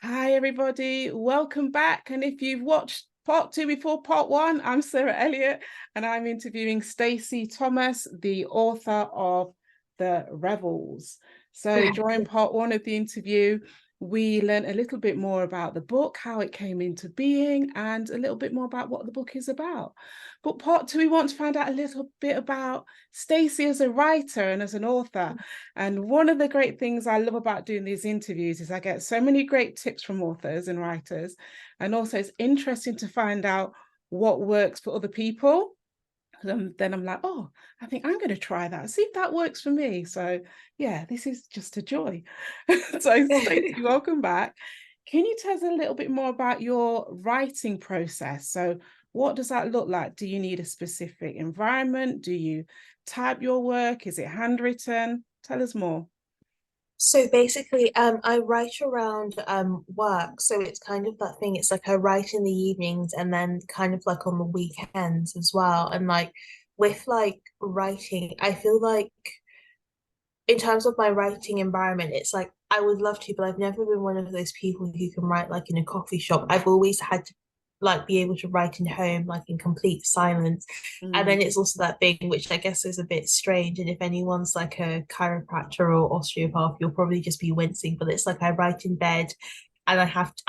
Hi, everybody. Welcome back. And if you've watched part two before part one, I'm Sarah Elliott, and I'm interviewing Stacey Thomas, the author of the Revels. So during part one of the interview, we learned a little bit more about the book, how it came into being, and a little bit more about what the book is about. But part two, we want to find out a little bit about Stacey as a writer and as an author. And one of the great things I love about doing these interviews is I get so many great tips from authors and writers. And also it's interesting to find out what works for other people. And then I'm like, oh, I think I'm going to try that, see if that works for me. So yeah, this is just a joy. So Stacey, welcome back. Can you tell us a little bit more about your writing process? So what does that look like? Do you need a specific environment? Do you type your work? Is it handwritten? Tell us more. So basically, I write around work. So it's kind of that thing. It's like I write in the evenings and then kind of like on the weekends as well. And like with like writing, I feel like in terms of my writing environment, it's like I would love to, but I've never been one of those people who can write like in a coffee shop. I've always had to like be able to write in home, like in complete silence. And Mm, then it's also that thing which I guess is a bit strange. And if anyone's like a chiropractor or osteopath, you'll probably just be wincing. But it's like I write in bed and I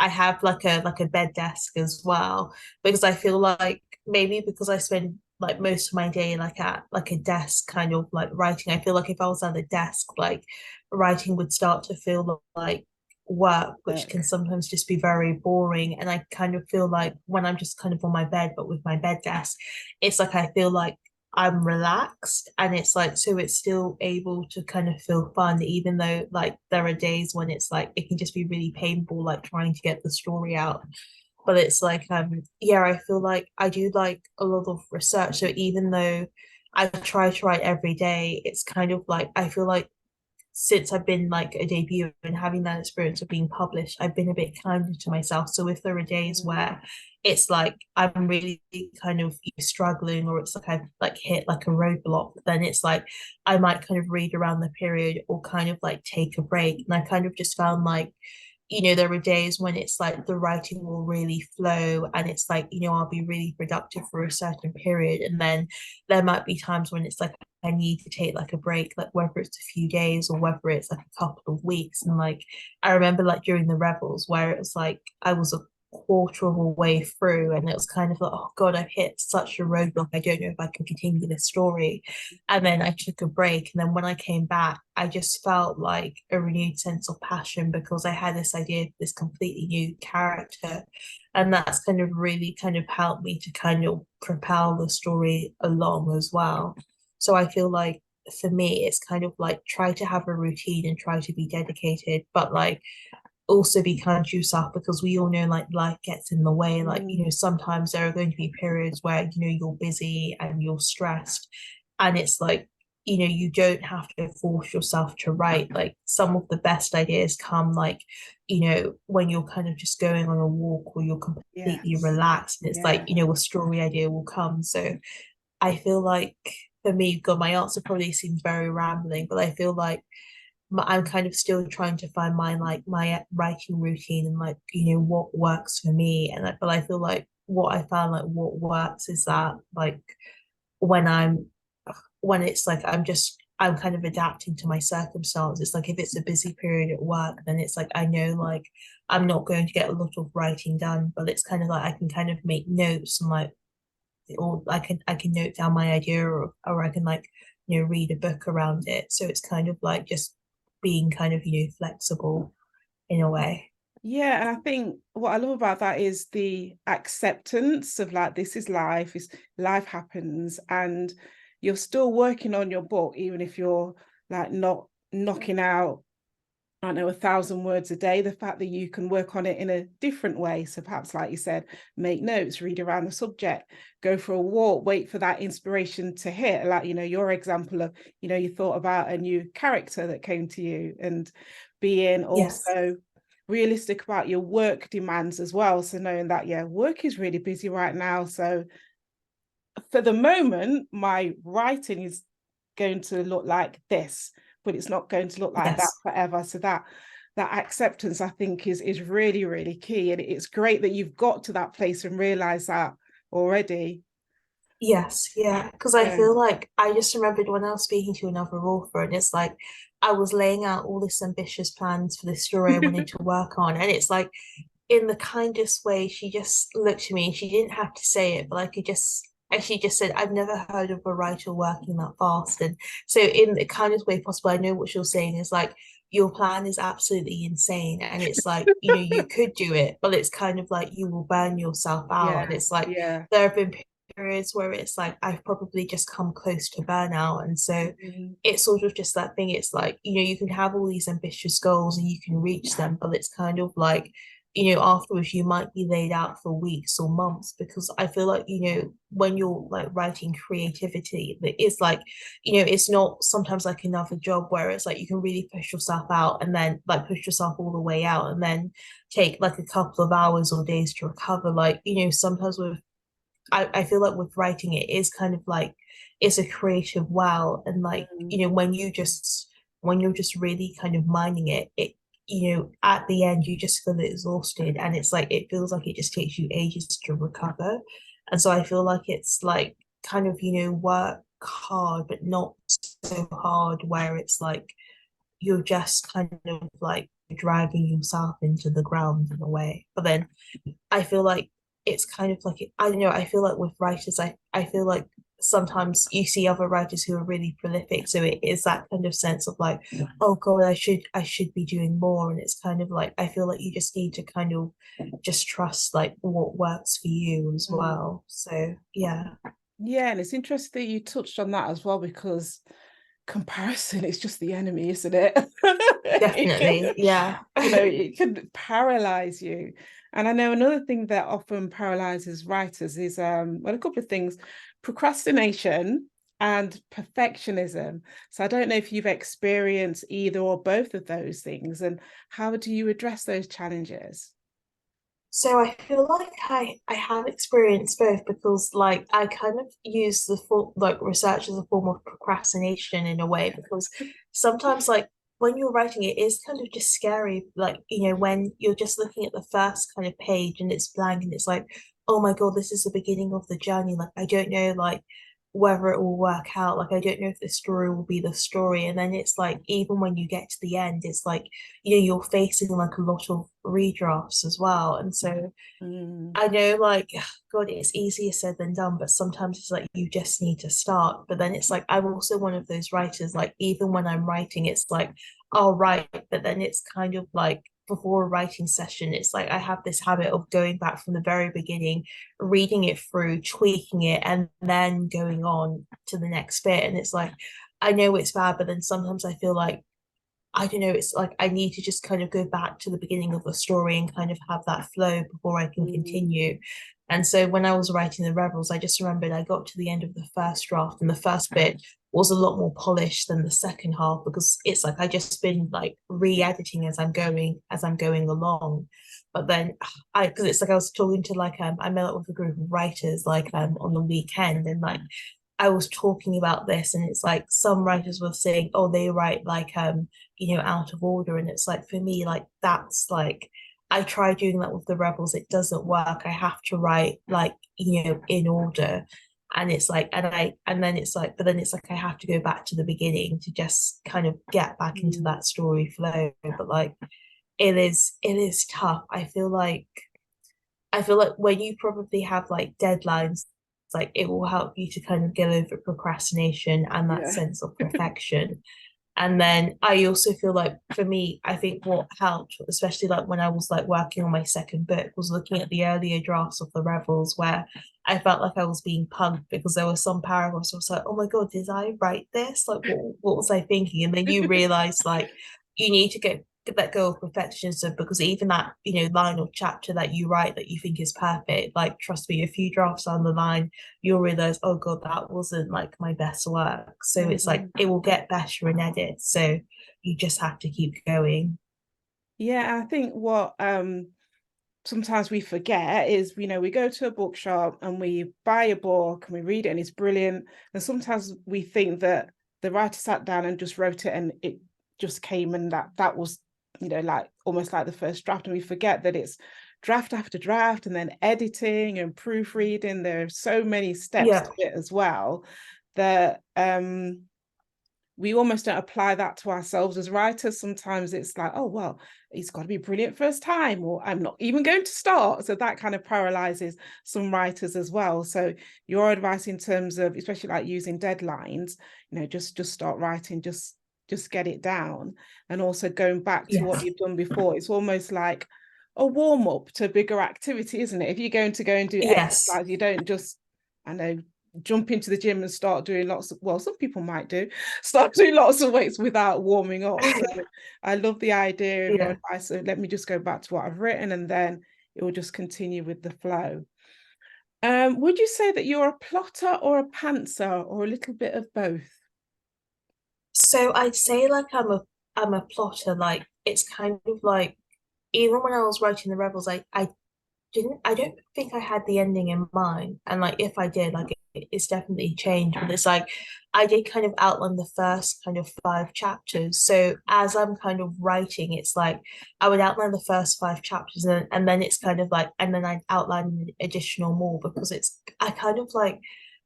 have like a bed desk as well because I feel like maybe because I spend like most of my day like at like a desk kind of like writing. I feel like if I was at a desk, like writing would start to feel like work, which can work. sometimes just be very boring. And I kind of feel like when I'm just kind of on my bed, but with my bed desk, it's like I feel like I'm relaxed and it's like so it's still able to kind of feel fun even though like there are days when it's like it can just be really painful like trying to get the story out, but it's like yeah, I feel like I do like a lot of research, so even though I try to write every day, it's kind of like I feel like since I've been like a debut and having that experience of being published, I've been a bit kinder to myself. So if there are days where it's like I'm really kind of struggling or it's like I've like hit like a roadblock, then it's like I might kind of read around the period or kind of like take a break. And I kind of just found like there are days when it's like the writing will really flow and it's like, I'll be really productive for a certain period. And then there might be times when it's like I need to take like a break, like whether it's a few days or whether it's like a couple of weeks. And like I remember like during the Revels where it was like I was a quarter of a way through and it was kind of like, oh God, I've hit such a roadblock. I don't know if I can continue this story. And then I took a break. And then when I came back, I just felt like a renewed sense of passion because I had this idea of this completely new character. And that's kind of really kind of helped me to kind of propel the story along as well. So I feel like for me, it's kind of like try to have a routine and try to be dedicated, but like also be kind to yourself because we all know like life gets in the way. Like, Mm, sometimes there are going to be periods where, you're busy and you're stressed. And it's like, you don't have to force yourself to write. Like some of the best ideas come like, when you're kind of just going on a walk or you're completely yes. relaxed. And it's like, Yeah. a story idea will come. So I feel like for me, God, my answer probably seems very rambling, but I feel like I'm kind of still trying to find my like my writing routine and like what works for me. And but I feel like what I found like what works is that like when I'm when it's like I'm kind of adapting to my circumstances. Like if it's a busy period at work, then it's like I know like I'm not going to get a lot of writing done, but it's kind of like I can kind of make notes and like or I can note down my idea or I can like read a book around it. So it's kind of like just being kind of flexible in a way. Yeah, and I think what I love about that is the acceptance of like this is life happens, and you're still working on your book, even if you're like not knocking out, I don't know, 1,000 words a day. The fact that you can work on it in a different way. So perhaps, like you said, make notes, read around the subject, go for a walk, wait for that inspiration to hit. Like, your example of, you thought about a new character that came to you, and being Yes. also realistic about your work demands as well. So knowing that, yeah, work is really busy right now. So for the moment, my writing is going to look like this, but it's not going to look like that Yes. forever. So that that acceptance, I think, is really, really key. And it's great that you've got to that place and realized that already. Yes, yeah. Because I Yeah. feel like I just remembered when I was speaking to another author, and it's like I was laying out all this ambitious plans for this story I wanted to work on. And it's like in the kindest way, she just looked at me and she didn't have to say it, but I could just, and she just said, I've never heard of a writer working that fast. And so, in the kindest way possible, I know what you're saying is like, your plan is absolutely insane. And it's like, you could do it, but it's kind of like you will burn yourself out. And Yeah. it's like, Yeah. there have been periods where it's like, I've probably just come close to burnout. And so, Mhm. it's sort of just that thing. It's like, you can have all these ambitious goals and you can reach them, but it's kind of like, afterwards you might be laid out for weeks or months because I feel like, when you're like writing creativity, it's like, it's not sometimes like another job where it's like you can really push yourself out and then like push yourself all the way out and then take like a couple of hours or days to recover. Like, sometimes with I feel like with writing it is kind of like it's a creative well and like Mhm. when you're just really kind of mining it at the end you just feel exhausted and it's like it feels like it just takes you ages to recover. And so I feel like it's like kind of work hard but not so hard where it's like you're just kind of like driving yourself into the ground in a way. But then I feel like it's kind of like I don't know. I feel like with writers, I feel like sometimes you see other writers who are really prolific, so it is that kind of sense of like, oh God, I should be doing more, and it's kind of like I feel like you just need to kind of just trust like what works for you as Mhm. well. So yeah, Yeah, and it's interesting that you touched on that as well because comparison is just the enemy, isn't it? It can, definitely, yeah. it can paralyze you. And I know another thing that often paralyzes writers is well, a couple of things: procrastination and perfectionism. So I don't know if you've experienced either or both of those things, and how do you address those challenges? So I feel like I have experienced both because like I kind of use the full like research as a form of procrastination in a way because sometimes like when you're writing it is kind of just scary like when you're just looking at the first kind of page and it's blank and it's like oh my God, this is the beginning of the journey, like I don't know like whether it will work out, like I don't know if the story will be the story. And then it's like even when you get to the end it's like you're facing like a lot of redrafts as well. And so Mm, I know like God, it's easier said than done, but sometimes it's like you just need to start. But then it's like I'm also one of those writers, like even when I'm writing, it's like I'll write, but then it's kind of like before a writing session, it's like I have this habit of going back from the very beginning, reading it through, tweaking it, and then going on to the next bit. And it's like I know it's bad, but then sometimes I feel like I don't know, it's like I need to just kind of go back to the beginning of the story and kind of have that flow before I can mm, continue. And so when I was writing the Revels, I just remembered I got to the end of the first draft and the first bit was a lot more polished than the second half because it's like I just been like re-editing as I'm going along. But then I because it's like I was talking to like I met up with a group of writers like on the weekend and like I was talking about this and it's like some writers were saying, oh, they write like out of order. And it's like for me, like that's like I try doing that with the Rebels. It doesn't work. I have to write like, in order. And it's like, and then it's like, but then it's like I have to go back to the beginning to just kind of get back into mm. that story flow. But like it is tough. I feel like when you probably have like deadlines, it's like it will help you to kind of get over procrastination and that Yeah. sense of perfection. And then I also feel like for me, I think what helped, especially like when I was like working on my second book, was looking at the earlier drafts of the Revels where I felt like I was being punked because there were some paragraphs I was like, oh my God, did I write this? Like what was I thinking? And then you realize like you need to get that go of perfectionism because even that, line or chapter that you write that you think is perfect, like trust me, a few drafts down the line you'll realize, oh God, that wasn't like my best work. So it's like Mhm. it will get better in edit. So you just have to keep going. Yeah, I think what sometimes we forget is, we go to a bookshop and we buy a book and we read it and it's brilliant. And sometimes we think that the writer sat down and just wrote it and it just came and that was you know, like almost like the first draft, and we forget that it's draft after draft, and then editing and proofreading. There are so many steps Yeah. to it as well that we almost don't apply that to ourselves as writers. Sometimes it's like, oh, well, it's got to be brilliant first time, or I'm not even going to start. So that kind of paralyzes some writers as well. So your advice in terms of, especially like using deadlines, you know, just start writing, just get it down. And also going back to what Yes. you've done before, it's almost like a warm-up to bigger activity, isn't it? If you're going to go and do Yes. exercise, you don't just, I know, jump into the gym and start doing lots of, well, some people might do, start doing lots of weights without warming up. So I love the idea of your Yeah. advice. So let me just go back to what I've written, and then it will just continue with the flow. Would you say that you're a plotter or a pantser, or a little bit of both? So I'd say like I'm a plotter. Like it's kind of like even when I was writing the Revels, I don't think I had the ending in mind. And like if I did, like it's definitely changed. But it's like I did kind of outline the first kind of 5 chapters. So as I'm kind of writing, it's like I would outline the first 5 chapters, and then it's kind of like, and then I'd outline additional more, because it's I kind of like,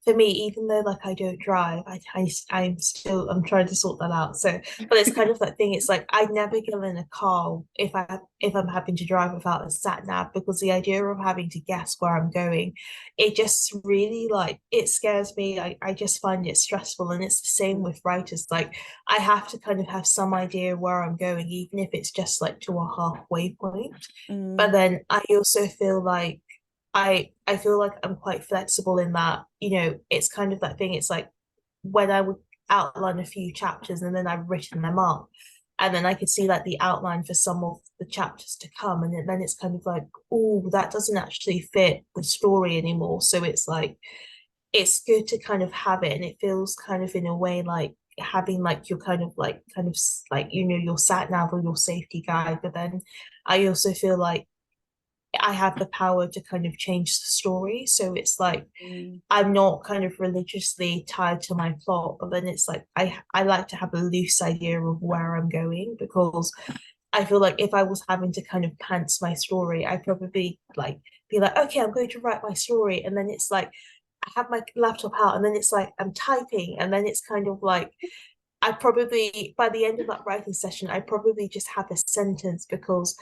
for me, even though like I don't drive, I'm trying to sort that out. So, but it's kind of that thing. It's like I never get in a car if I'm having to drive without a sat nav, because the idea of having to guess where I'm going, it just really like it scares me. I just find it stressful, and it's the same with writers. Like I have to kind of have some idea where I'm going, even if it's just like to a halfway point. But Mm, then I also feel like I feel like I'm quite flexible in that, it's kind of that thing. It's like when I would outline a few chapters and then I've written them up, and then I could see like the outline for some of the chapters to come, and then it's kind of like, oh, that doesn't actually fit the story anymore. So it's like it's good to kind of have it, and it feels kind of in a way like having like your kind of like your sat nav or your safety guide. But then I also feel like I have the power to kind of change the story. So it's like mm, I'm not kind of religiously tied to my plot, but then it's like I like to have a loose idea of where I'm going, because I feel like if I was having to kind of pants my story, I'd probably like be like, okay, I'm going to write my story, and then it's like I have my laptop out, and then it's like I'm typing, and then it's kind of like I probably by the end of that writing session, I probably just have a sentence, because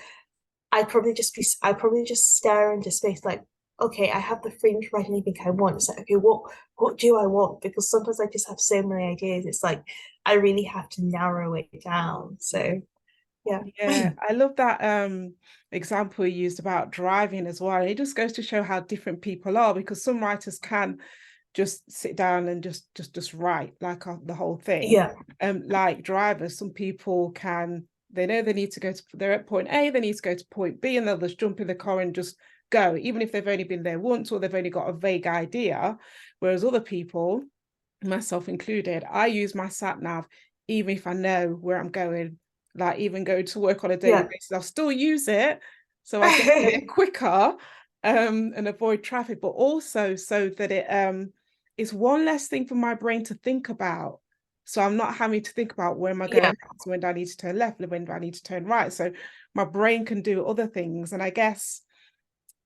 I probably just stare into space like, okay, I have the freedom to write anything I want. It's like, okay, what do I want? Because sometimes I just have so many ideas. It's like I really have to narrow it down. So yeah. yeah, I love that example you used about driving as well. It just goes to show how different people are, because some writers can just sit down and just write like the whole thing. Yeah. Like drivers, some people can, they know they need to go to, they're at point A, they need to go to point B, and they'll just jump in the car and just go, even if they've only been there once or they've only got a vague idea. Whereas other people, myself included, I use my sat nav even if I know where I'm going, like even going to work on a daily Yeah. basis. I'll still use it so I get there quicker and avoid traffic, but also so that it's one less thing for my brain to think about. So I'm not having to think about where am I going Yeah. next, when do I need to turn left, when do I need to turn right. So my brain can do other things. And I guess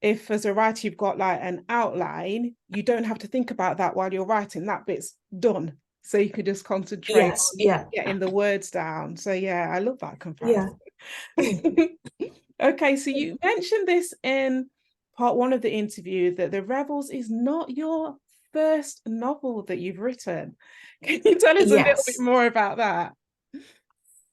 if as a writer you've got like an outline, you don't have to think about that while you're writing. That bit's done. So you can just concentrate Yes. on Yeah. getting the words down. So yeah, I love that Yeah. comparison. Okay, so you mentioned this in part one of the interview that The Revels is not your first novel that you've written. Can you tell us a little bit Yes. more about that?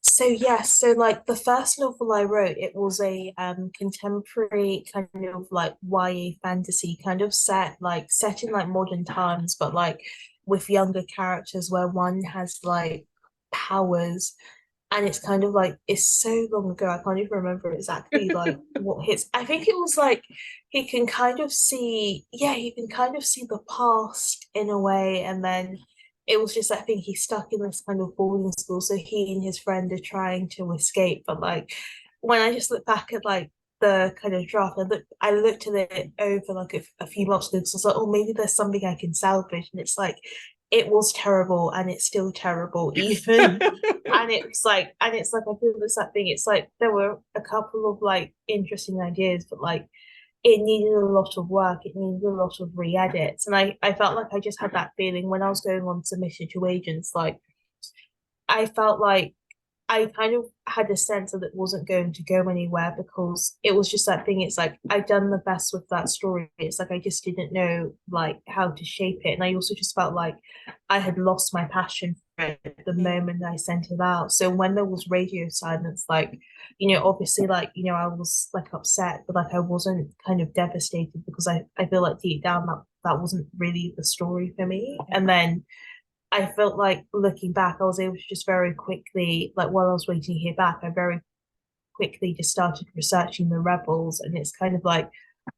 So yes, so like the first novel I wrote, it was a contemporary kind of like YA fantasy, kind of set in like modern times, but like with younger characters, where one has like powers, and it's kind of like it's so long ago, I can't even remember exactly like what his, I think it was like he can kind of see, yeah, he can kind of see the past in a way. And then it was just, I think he's stuck in this kind of boarding school, so he and his friend are trying to escape. But like when I just look back at like the kind of draft, I looked at it over like a few months ago, because I was like, oh, maybe there's something I can salvage. And it's like it was terrible, and it's still terrible even. And it's like I feel this that thing, it's like there were a couple of like interesting ideas, but like it needed a lot of work, it needed a lot of re-edits, and I felt like I just had that feeling when I was going on submission to agents. Like I felt like I kind of had a sense that it wasn't going to go anywhere, because it was just that thing. It's like I'd done the best with that story. It's like I just didn't know like how to shape it. And I also just felt like I had lost my passion for it the Mm, moment I sent it out. So when there was radio silence, like, obviously, like, I was like upset, but like I wasn't kind of devastated, because I feel like deep down that wasn't really the story for me. And then I felt like, looking back, I was able to just very quickly, like while I was waiting to hear back, I very quickly just started researching the Revels. And it's kind of like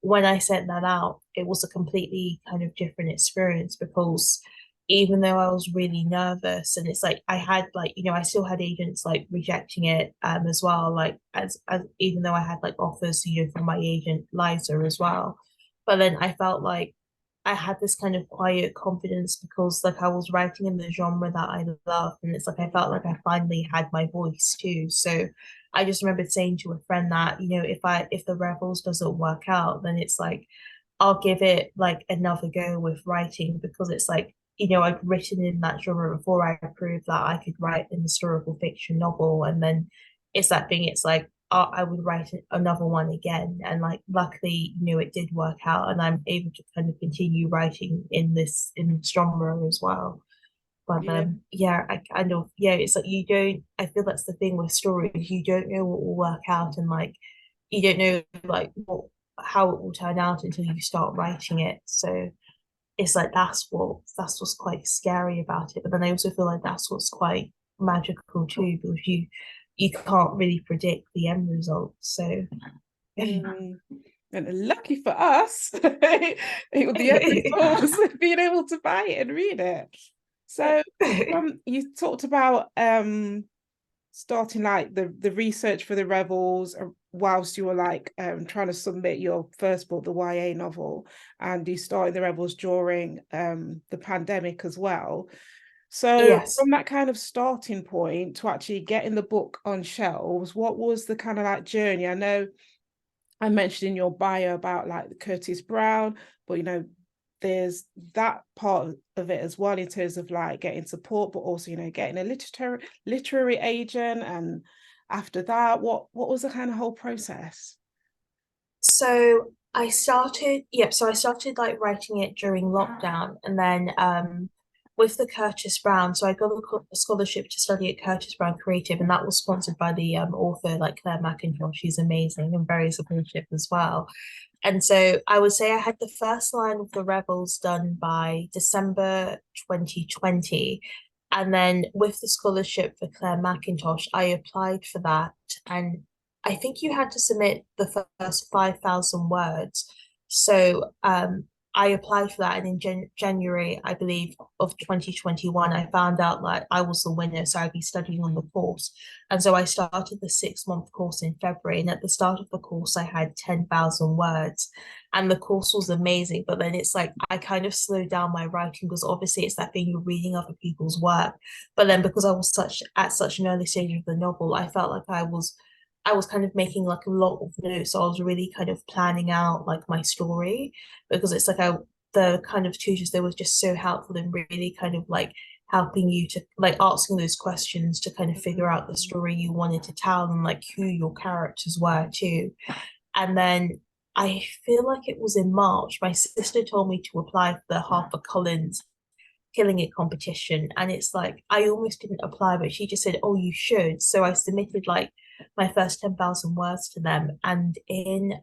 when I sent that out, it was a completely kind of different experience, because even though I was really nervous, and it's like I had like, I still had agents like rejecting it as well, like as even though I had like offers, from my agent Liza as well. But then I felt like I had this kind of quiet confidence, because like I was writing in the genre that I love, and it's like I felt like I finally had my voice too. So I just remember saying to a friend that, if the Revels doesn't work out, then it's like I'll give it like another go with writing, because it's like, I'd written in that genre before. I proved that I could write an historical fiction novel, and then it's that thing. It's like I would write another one again, and like luckily, it did work out, and I'm able to kind of continue writing in this genre as well. But yeah. yeah, I kind of, yeah, it's like you don't. I feel that's the thing with stories. You don't know what will work out, and like you don't know like how it will turn out until you start writing it. So it's like that's what's quite scary about it. But then I also feel like that's what's quite magical too, because you can't really predict the end result. So Mm. And lucky for us, the end result was being able to buy it and read it. So you talked about starting like the research for the Revels whilst you were like trying to submit your first book, the YA novel, and you started the Revels during the pandemic as well. So yes. from that kind of starting point to actually getting the book on shelves, what was the kind of like journey? I know I mentioned in your bio about like Curtis Brown, but there's that part of it as well in terms of like getting support, but also getting a literary agent. And after that, what was the kind of whole process? So I started like writing it during lockdown, and then with the Curtis Brown, so I got a scholarship to study at Curtis Brown Creative, and that was sponsored by the author like Claire McIntosh. She's amazing and very supportive as well. And so I would say I had the first line of the Revels done by December 2020. And then with the scholarship for Claire McIntosh, I applied for that. And I think you had to submit the first 5,000 words. So I applied for that, and in January, I believe, of 2021, I found out like I was the winner, so I'd be studying on the course. And so I started the 6 month course in February, and at the start of the course, I had 10,000 words, and the course was amazing. But then it's like I kind of slowed down my writing, because obviously it's that thing, you're reading other people's work. But then because I was such an early stage of the novel, I felt like I was kind of making like a lot of notes. So I was really kind of planning out like my story, because it's like the kind of tutors, they were just so helpful in really kind of like helping you to like asking those questions to kind of figure out the story you wanted to tell, and like who your characters were too. And then I feel like it was in March, my sister told me to apply for the HarperCollins Killing It competition. And it's like I almost didn't apply, but she just said, oh, you should. So I submitted like my first 10,000 words to them. And in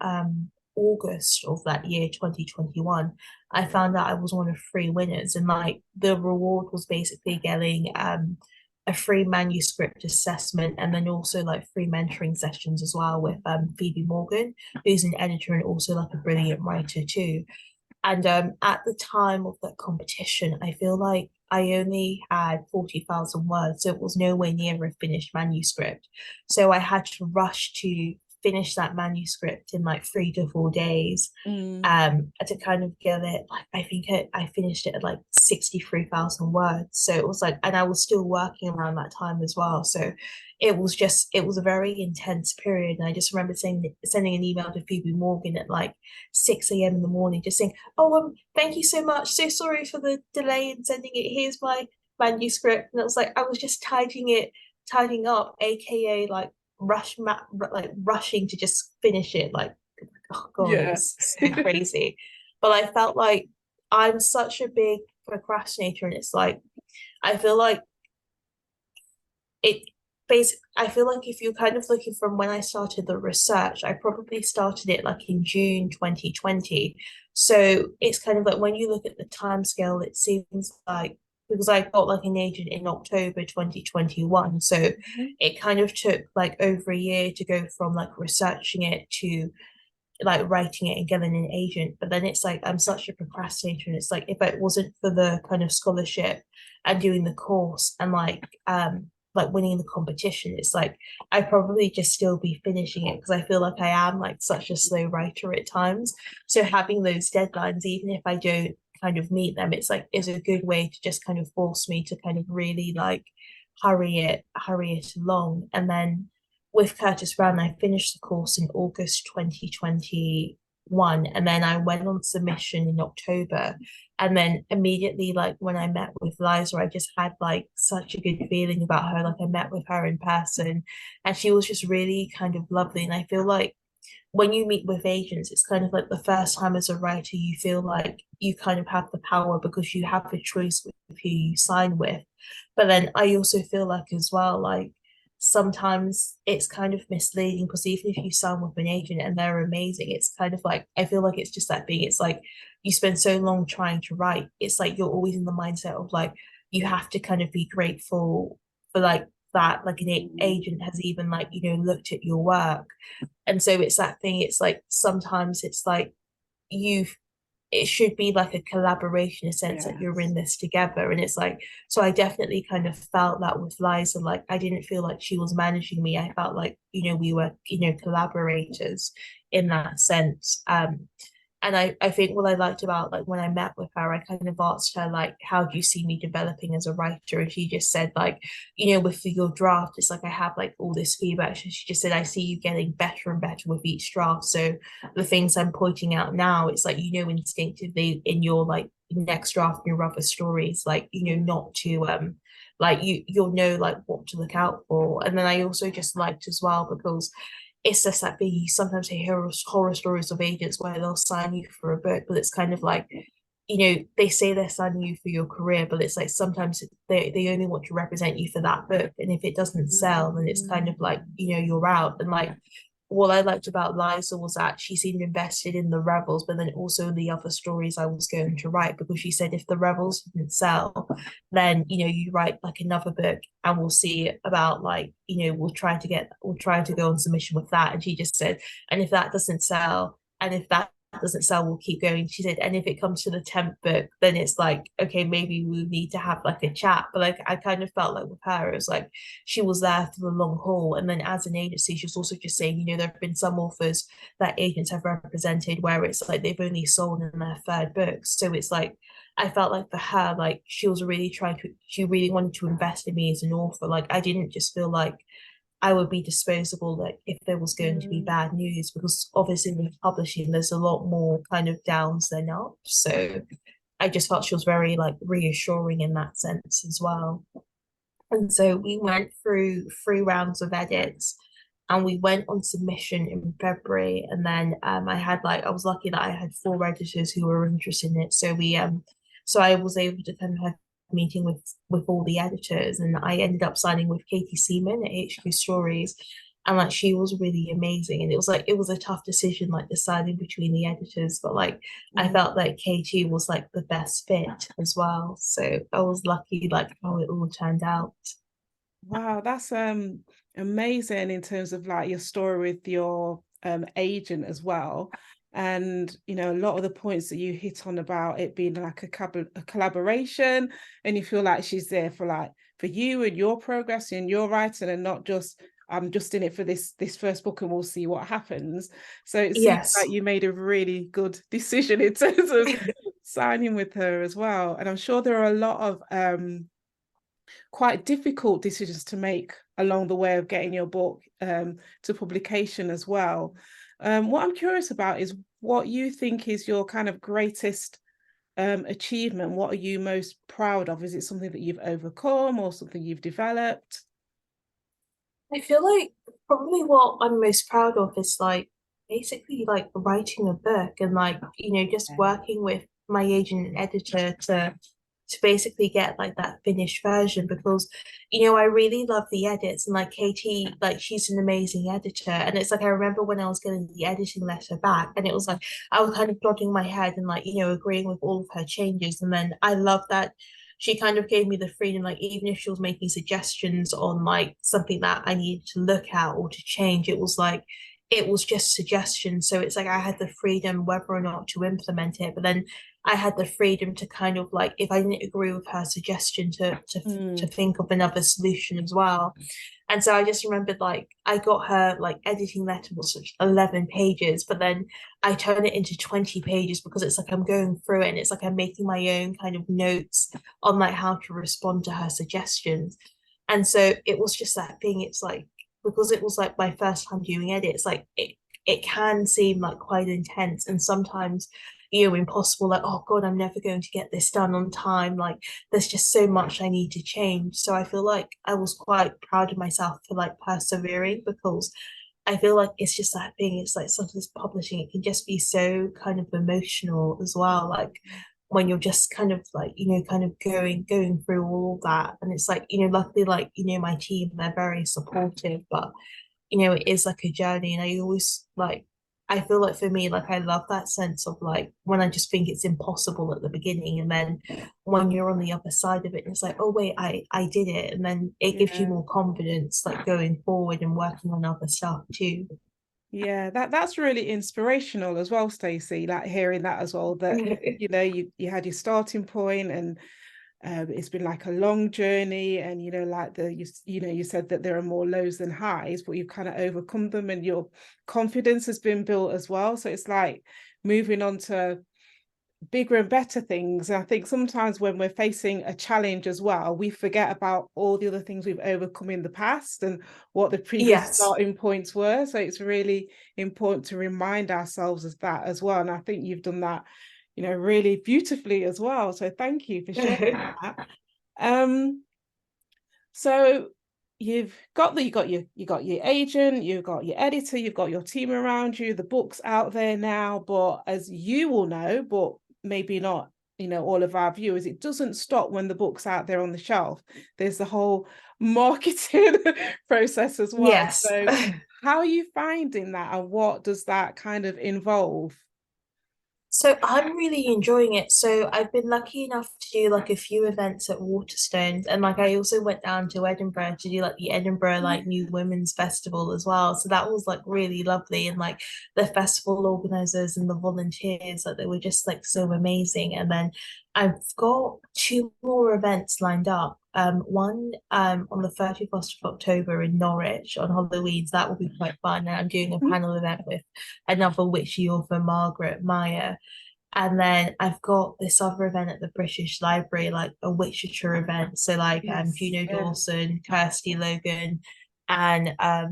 August of that year, 2021, I found out I was one of three winners. And like the reward was basically getting a free manuscript assessment, and then also like free mentoring sessions as well with Phoebe Morgan, who's an editor and also like a brilliant writer too. And at the time of that competition, I feel like I only had 40,000 words, so it was nowhere near a finished manuscript. So I had to rush to finish that manuscript in like 3 to 4 days. Mm. To kind of get it, like I think I finished it at like 63,000 words. So it was like, and I was still working around that time as well. So it was a very intense period. And I just remember sending an email to Phoebe Morgan at like 6 a.m. in the morning, just saying, "Oh, thank you so much. So sorry for the delay in sending it. Here's my manuscript." And it was like I was just tidying up, aka like like rushing to just finish it. Like, oh god, it Yeah. was so crazy. But I felt like I'm such a big procrastinator, and it's like I feel like it I feel like if you're kind of looking from when I started the research, I probably started it like in June 2020. So it's kind of like when you look at the time scale, it seems like because I got like an agent in October 2021. So Mhm. it kind of took like over a year to go from like researching it to like writing it and getting an agent. But then it's like I'm such a procrastinator, and it's like if it wasn't for the kind of scholarship and doing the course and like winning the competition, it's like I'd probably just still be finishing it because I feel like I am like such a slow writer at times. So having those deadlines, even if I don't kind of meet them, it's like is a good way to just kind of force me to kind of really like hurry it along. And then with Curtis Brown, I finished the course in August 2021, and then I went on submission in October. And then immediately, like when I met with Liza, I just had like such a good feeling about her. Like I met with her in person, and she was just really kind of lovely. And I feel like when you meet with agents, it's kind of like the first time as a writer, you feel like you kind of have the power because you have a choice with who you sign with. But then I also feel like as well, like sometimes it's kind of misleading because even if you sign with an agent and they're amazing, it's kind of like I feel like it's just that thing. It's like you spend so long trying to write. It's like you're always in the mindset of like you have to kind of be grateful for like that, like an agent has even like, looked at your work. And so it's that thing, it's like sometimes it's like you it should be like a collaboration, a sense that you're in Yes. this together. And it's like, so I definitely kind of felt that with Liza, like I didn't feel like she was managing me. I felt like, we were, collaborators in that sense. And I think what I liked about like when I met with her, I kind of asked her like, how do you see me developing as a writer? And she just said like, with your draft, it's like I have like all this feedback. She just said, I see you getting better and better with each draft. So the things I'm pointing out now, it's like, instinctively in your like next draft, your other stories, like, not to like you'll know like what to look out for. And then I also just liked as well because it's just that thing you sometimes hear horror stories of agents where they'll sign you for a book, but it's kind of like, they say they're signing you for your career, but it's like sometimes they only want to represent you for that book. And if it doesn't sell, then it's kind of like, you're out. And like what I liked about Liza was that she seemed invested in the Revels, but then also the other stories I was going to write because she said if the Revels didn't sell, then you write like another book and we'll see about like we'll try to go on submission with that. And she just said, and if that doesn't sell, and if that doesn't sell, we'll keep going. She said, and if it comes to the 10th book, then it's like, okay, maybe we need to have like a chat. But like I kind of felt like with her, it was like she was there for the long haul. And then as an agency, she was also just saying, there have been some authors that agents have represented where it's like they've only sold in their third book. So it's like I felt like for her, like she really wanted to invest in me as an author. Like I didn't just feel like I would be disposable like if there was going to be Mm. bad news because obviously with publishing there's a lot more kind of downs than ups. So I just felt she was very like reassuring in that sense as well. And so we went through 3 rounds of edits and we went on submission in February. And then I was lucky that I had 4 editors who were interested in it. So I was able to kind of have a meeting with all the editors, and I ended up signing with Katie Seaman at HQ Stories. And like she was really amazing. And it was a tough decision, like deciding between the editors, but like I Mm. felt like Katie was like the best fit as well. So I was lucky like how it all turned out. Wow, that's amazing in terms of like your story with your agent as well. And a lot of the points that you hit on about it being like a collaboration, and you feel like she's there for like for you and your progress in your writing and not just I'm just in it for this first book and we'll see what happens. So it seems Yes. like you made a really good decision in terms of signing with her as well. And I'm sure there are a lot of quite difficult decisions to make along the way of getting your book to publication as well. What I'm curious about is what you think is your kind of greatest achievement. What are you most proud of? Is it something that you've overcome or something you've developed? I feel like probably what I'm most proud of is like basically like writing a book and like, just Yeah. working with my agent and editor to basically get like that finished version because I really love the edits and like Katie, like she's an amazing editor. And it's like I remember when I was getting the editing letter back and it was like I was kind of nodding my head and like, agreeing with all of her changes. And then I love that she kind of gave me the freedom, like even if she was making suggestions on like something that I needed to look at or to change, it was like it was just suggestions. So it's like I had the freedom whether or not to implement it, but then I had the freedom to kind of like if I didn't agree with her suggestion to think of another solution as well. And so I just remembered like I got her like editing letter was 11 pages, but then I turn it into 20 pages because it's like I'm going through it and it's like I'm making my own kind of notes on like how to respond to her suggestions. And so it was just that thing. It's like because it was like my first time doing edits, like it can seem like quite intense and sometimes impossible, like, oh God, I'm never going to get this done on time. Like there's just so much I need to change. So I feel like I was quite proud of myself for like persevering because I feel like it's just that thing. It's like sometimes publishing, it can just be so kind of emotional as well. Like when you're just kind of like, kind of going through all that. And it's like, luckily like, my team, they're very supportive, but it is like a journey. And I always like I feel like for me, like I love that sense of like when I just think it's impossible at the beginning, and then when you're on the other side of it, it's like, oh wait, I did it, and then it gives you Yeah. more confidence, like going forward and working on other stuff too. Yeah, that's really inspirational as well, Stacey. Like hearing that as well, that you had your starting point and it's been like a long journey, and like you said that there are more lows than highs, but you've kind of overcome them and your confidence has been built as well. So it's like moving on to bigger and better things. And I think sometimes when we're facing a challenge as well, we forget about all the other things we've overcome in the past and what the previous Yes. starting points were. So it's really important to remind ourselves of that as well. And I think you've done that, really beautifully as well. So thank you for sharing that. Um, so you got your agent, you've got your editor, you've got your team around you, the book's out there now, but as you will know, but maybe not, all of our viewers, it doesn't stop when the book's out there on the shelf. There's the whole marketing process as well. Yes. So how are you finding that and what does that kind of involve? So I'm really enjoying it. So I've been lucky enough to do like a few events at Waterstones, and like I also went down to Edinburgh to do like the Edinburgh like New Women's Festival as well. So that was like really lovely, and like the festival organizers and the volunteers, like they were just like so amazing. And then I've got two more events lined up. One on the 31st of October in Norwich on Halloween. So that will be quite fun. And I'm doing a panel event with another witchy author, Margaret Meyer. And then I've got this other event at the British Library, like a literature event. So like Yes. Juno Yeah. Dawson, Kirsty Logan, and oh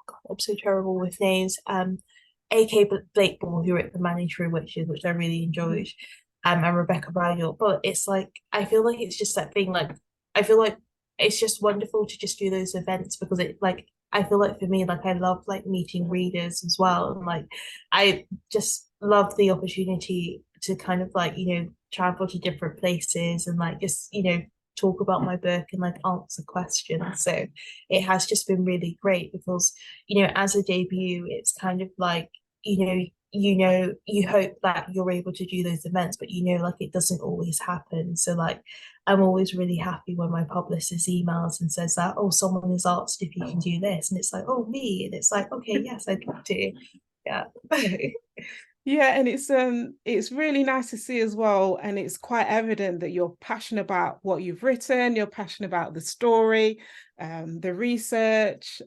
God, I'm so terrible with names. AK Blakemore, who wrote The Manning True Witches, which I really enjoyed, and Rebecca Bridle. But it's like I feel like it's just that thing, like I feel like it's just wonderful to just do those events because it like I feel like for me, like I love like meeting readers as well. And like I just love the opportunity to kind of like, travel to different places and like just, talk about my book and like answer questions. So it has just been really great because, as a debut, it's kind of like, you hope that you're able to do those events, but like it doesn't always happen. So like I'm always really happy when my publicist emails and says that, oh, someone has asked if you can do this. And it's like, oh, me. And it's like, okay, yes, I'd love to. Yeah. Yeah, and it's really nice to see as well, and it's quite evident that you're passionate about what you've written, you're passionate about the story, the research,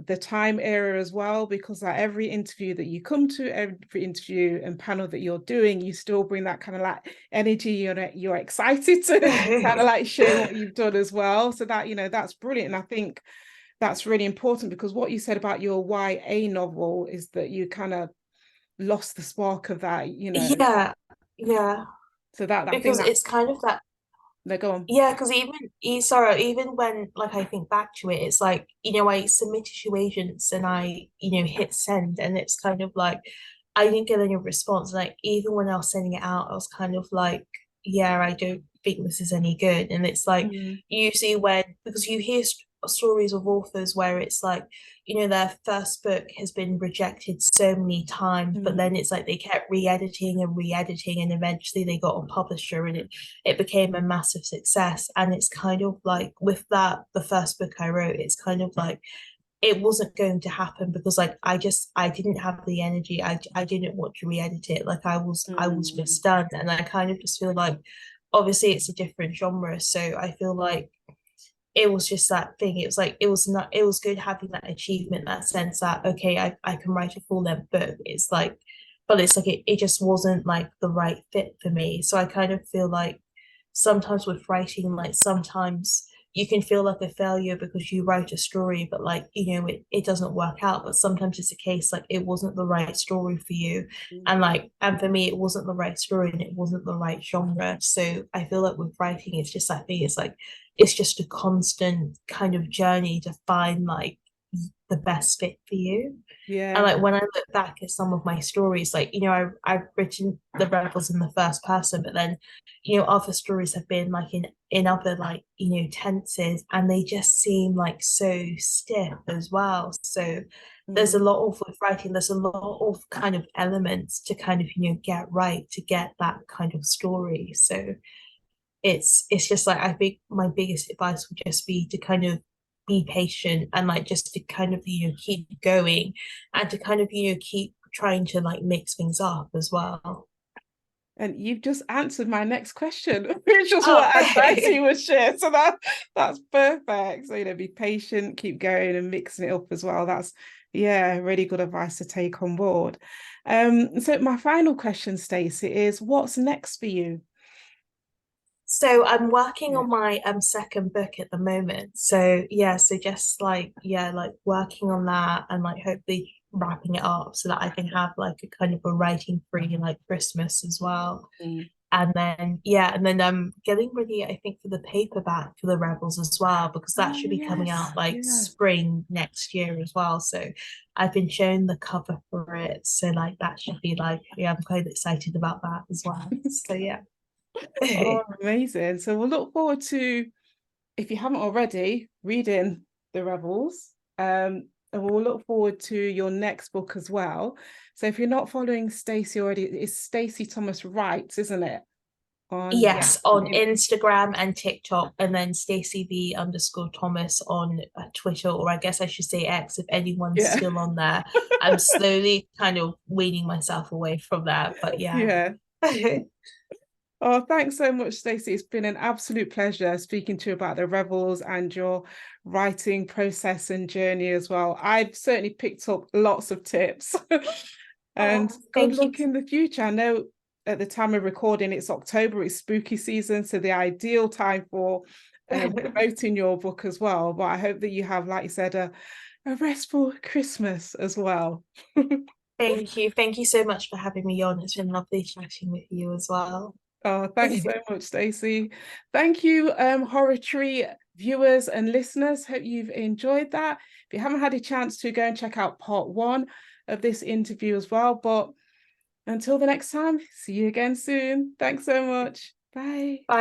the time era as well, because like every interview that you come to, every interview and panel that you're doing, you still bring that kind of like energy. You're excited to kind of like share what you've done as well. So that, that's brilliant. And I think that's really important, because what you said about your YA novel is that you kind of lost the spark of that. Yeah, yeah. So that, I think Because that, it's kind of that. they go on. Yeah, because sorry, even when like I think back to it, it's like, I submitted to agents and I, hit send, and it's kind of like I didn't get any response. Like even when I was sending it out, I was kind of like, yeah, I don't think this is any good. And it's like Mm, usually when, because you hear stories of authors where it's like, their first book has been rejected so many times, but mm, then it's like they kept re-editing and re-editing, and eventually they got a publisher, and it became a massive success. And it's kind of like with that, the first book I wrote, it's kind of like it wasn't going to happen because like I didn't have the energy. I didn't want to re-edit it. Like I was mm. just done. And I kind of just feel like obviously it's a different genre. So I feel like it was just that thing. It was like it was good having that achievement, that sense that okay, I can write a full-length book. It's like, but it's like it just wasn't like the right fit for me. So I kind of feel like sometimes with writing, like sometimes you can feel like a failure because you write a story, but like, it doesn't work out. But sometimes it's a case like it wasn't the right story for you. And Mm. like, and for me, it wasn't the right story and it wasn't the right genre. So I feel like with writing, it's just that thing. It's like, it's just a constant kind of journey to find like the best fit for you. And Yeah. like when I look back at some of my stories, like, I've written the Revels in the first person, but then, other stories have been like in other like, tenses, and they just seem like so stiff as well. So there's a Mm. lot of with writing, there's a lot of kind of elements to kind of, get right to get that kind of story. So it's just like I think my biggest advice would just be to kind of be patient and like just to kind of keep going and to kind of keep trying to like mix things up as well. And you've just answered my next question, which is Oh, what advice you would share. So that's perfect. So, be patient, keep going and mixing it up as well. That's, yeah, really good advice to take on board. So my final question, Stacey, is what's next for you? so I'm working Yeah. on my second book at the moment. So yeah, so just like yeah, like working on that and like hopefully wrapping it up so that I can have like a kind of a writing free like Christmas as well. Mm. And then yeah, and then I'm getting ready, I think, for the paperback for the Revels as well, because that Oh, should be coming yes. out like Yeah. spring next year as well. So I've been shown the cover for it. So like that should be like, yeah, I'm quite excited about that as well. So yeah. Oh, amazing. So we'll look forward to, if you haven't already, reading The Revels. And we'll look forward to your next book as well. So if you're not following Stacey already, it's Stacey Thomas Writes, isn't it? Yeah, Yes, on Instagram and TikTok, and then Stacey V underscore Thomas on Twitter, or I guess I should say X if anyone's yeah, still on there. I'm slowly kind of weaning myself away from that, but yeah. yeah. Oh, thanks so much, Stacey. It's been an absolute pleasure speaking to you about the Revels and your writing process and journey as well. I've certainly picked up lots of tips. And Oh, good thank you. luck in the future. I know at the time of recording, it's October, it's spooky season, so the ideal time for promoting your book as well. But I hope that you have, like you said, a restful Christmas as well. Thank you. Thank you so much for having me on. It's been lovely chatting with you as well. Oh, thanks so much, Stacey. Thank you, Horatory viewers and listeners. Hope you've enjoyed that. If you haven't had a chance to go and check out part one of this interview as well. But until the next time, see you again soon. Thanks so much. Bye. Bye.